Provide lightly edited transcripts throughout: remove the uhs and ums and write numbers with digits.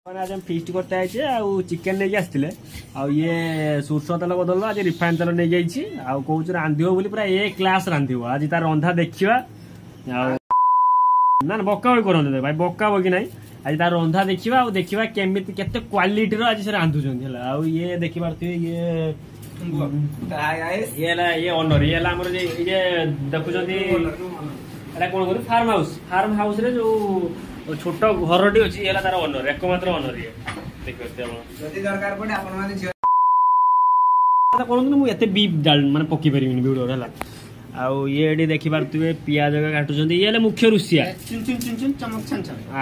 आज हम फीस्ट करते आए चिकेन नहीं आसते ये सोर्ष तेल बदल आज रिफाइन तेल नहीं जाइए कौच रांधिव बोली पूरा ए क्लास रांधिव आज तार रंधा देखा ना बका बी करते भाई बका बो कि ना आज तार रंधा देखा देखा केमी केते क्वालिटी आज से रांधुंट ये देखी पारे ये ओनर ये देखुं कौन कर फार्म हाउस रे जो छोट घरटी अच्छी तार ओनर एकमात्र ओनर ये देखते बीफ डाल माने पकी पारि भिडियो है आउ ये देखी पारे पियाज काटुंट ये मुख्य रुषिया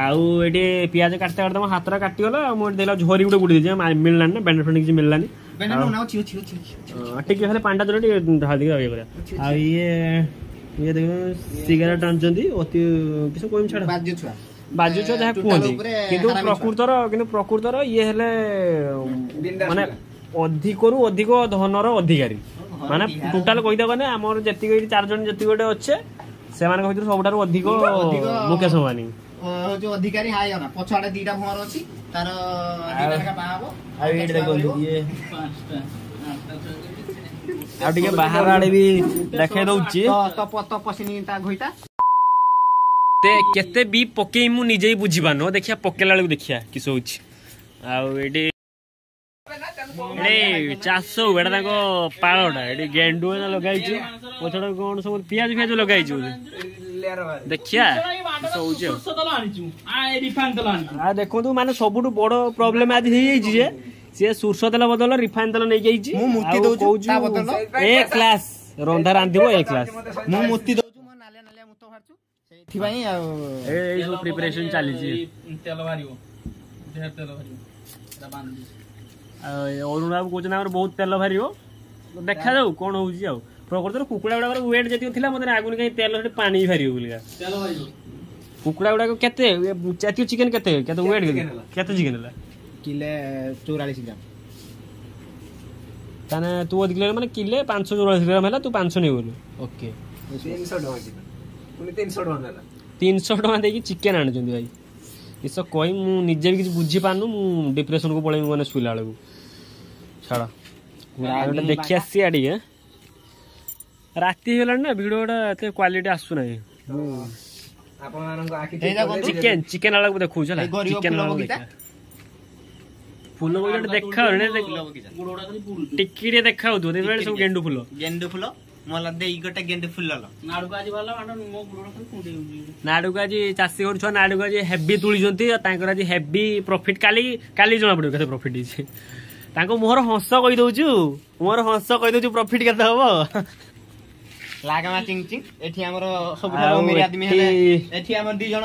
आउ ये पियाज काटते काटते हाथ काटिगला मुझे झरी गोटे बुड़ी दे मिललानी ना बैंड फ्रेंड किसी मिललानी टी पांडा चल ढाल ये देख सिगारेट टाणुंट किस कह छाड़ बाजू छुआ जहाँ कहते प्रकृतर ये माने अधिक रु अधिक धनर अधिकारी माने टोटाल कहीदे गने आमर जी चार जन जी गोटे अच्छे से सब अधिक मुकेश अंबानी अधिकारी हाय ना पछाड़े दीटा भर अछि तार दीटा बाहाबो आ ये देखो ये आ टिके बाहर आड़े भी देखे दउची तो पसिनी ता घोइटा ते केते भी पके मु निजे ही बुझी पानो देखिया पकेला बेलू देखिया किस होछि आउ एडी ए चासो एडा ताको पाळोडा एडी गेंडू ना लगाई छु ओछडा कोन सब पियाज पियाज लगाई छु देखिया किस होछि आ रिफाइन तेल आनी आ देखो तू माने सबुटु बड़ प्रॉब्लम आज हे जाई जे से सोरसो तेल बदल रिफाइन तेल नै जाई छि मु मुक्ति दउ ता बदल ए क्लास रंधा रांधिबो ए क्लास मु मुक्ति दउ छु म नालिया नालिया मुतो फारछु सेठी भाई ए सब प्रिपरेशन चाली छि तेल भारियो ढेर तेल भारियो ता बांध दी अरुण बाबू कहते बहुत तेल भारी देखा जाऊ कौन हो प्रकृत कुकुड़ा गुड़ा वेट जी थी मतलब आगुन कहीं तेल पानी भारी बोलिका कुकुड़ा गुड़ा के चिकेन केते वेट केते चिकेन किले 44 ग्राम ताने तू अधिक माने किले 544 ग्राम है तू 500 नहीं बोलू ओके 300 टका देकी चिकेन आनु भाई इस कही मुझे भी किसी बुझी पारनु मु डिप्रेशन को पड़े मैंने शुला बेलू छाड़ गोटे देखी आसी आड़ी राति है ना भिडियो क्वालिटी आसुना चिकेन चिकेन वाला देखो चिकेन फूल बगीचा देखा टिकी देखा सब गेंडू फूल मला देई गोटे गेंडे फुल नाडुका आज वाला नाडुका आज चासी घर छुआ नाडुका आज हेवी तुली आज हेवी प्रॉफिट काली काली जना पड़ो केते प्रॉफिट हिचे तांको मोहर हंस कहि दउछु मोहर हंस कहि दउछु प्रॉफिट केते हबो लागा मा चिंग चिंग एठी हमर सब मिरी आदमी हेले एठी हमर 2 जण